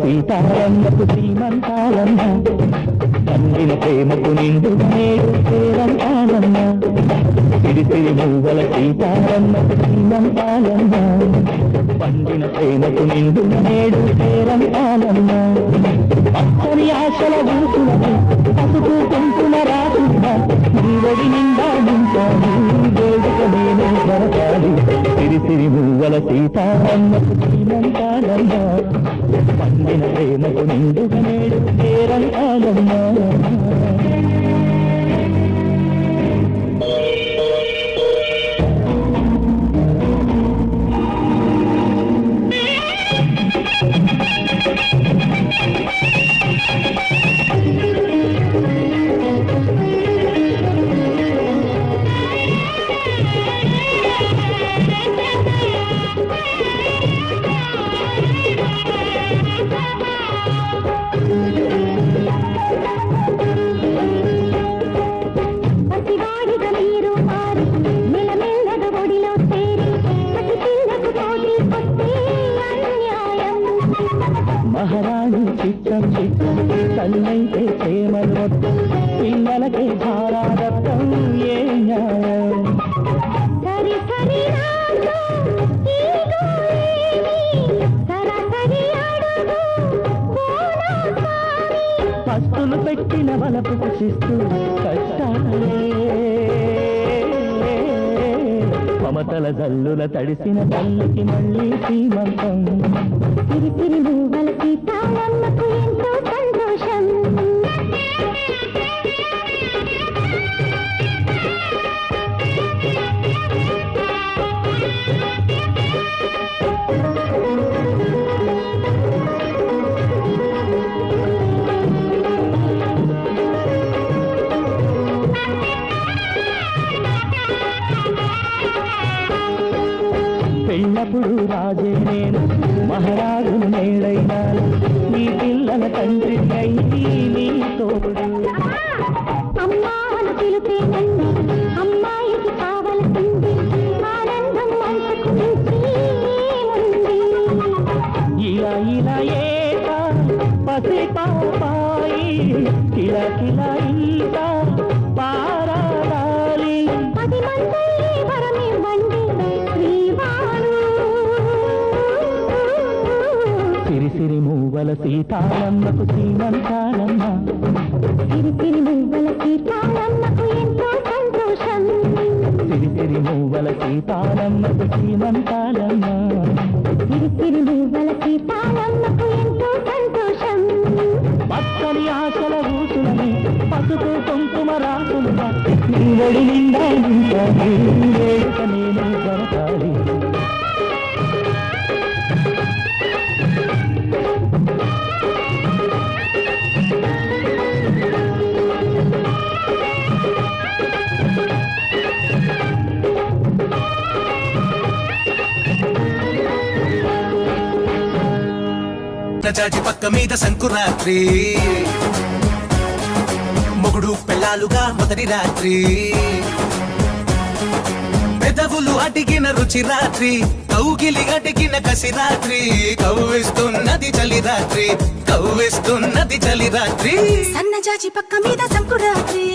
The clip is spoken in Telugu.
సీతారమ్మకు సీమంతాలమ్మ పండిన ప్రేమకు నిండు నేడు పేరంతాలమ్మ సిరిసిరి మూవల సీతారమ్మకు సీమంతాలమ్మ పండిన ప్రేమకు నిండు నేడు పేరంతాలమ్మ పచ్చని ఆశల ఊసులని పసుపు కుంకుమ రాకుండా నీవడి నిండా నింపాలి వేడుక నేనే జరగాలి సిరిసిరి మూవల సీతారమ్మకు సీమంతాలమ్మ పండిన ప్రేమకు నిండు నేడు పేరంతాలమ్మ మహారాణి చిత్తం చిత్తం తల్లైతే ప్రేమలు మొత్తం పిల్లలకే భారాదత్తం ఏ న్యాయం పస్తులు పెట్టిన వలపు కుషిస్తూ కష్టాలే మమతల జల్లుల తడిసిన తల్లికి మళ్ళీ సీమంతం సిరిసిరి మూవల సీతారమ్మకు ఎంతో సంతోషం పెళ్ళప్పుడు రాజే నేను మహారాజును నేడైనాను నీ పిల్లల తండ్రి అయ్యి నీ తోడు అమ్మాను పిలుపేనండి అమ్మాయికి కావలసింది ఆనందం అంతకు మించి ఏముంది ఇలా ఇలా ఏట పసి పాపాయి కిలా కిలా ఈత పారాడాలి 10 మంది వరమివ్వండి శ్రీవారు సిరిసిరి మూవల సీతారమ్మకు సీమంతాలమ్మ సిరిసిరి మూవల సీతారమ్మకు ఎంతో సంతోషం సిరిసిరి మూవల సీతారమ్మకు సీమంతాలమ్మ సిరిసిరి మూవల సీతారమ్మకు ఎంతో సంతోషం పచ్చని ఆశల ఊసులని పసుపు కుంకుమ రాసులుగా నీ ఒడి నిండా నింపాలి వేడుక నేనే జరగాలి చాచి పక్క మీద సంకురాత్రి మొగుడు పెళ్ళాలుగా మొదటి రాత్రి పెదవులు అడిగిన రుచి రాత్రి కౌగిలి అడిగిన కసి రాత్రి కవ్విస్తున్నది చలి రాత్రి కవ్విస్తున్నది చలి రాత్రి సన్నజాజి పక్క మీద సంకురాత్రి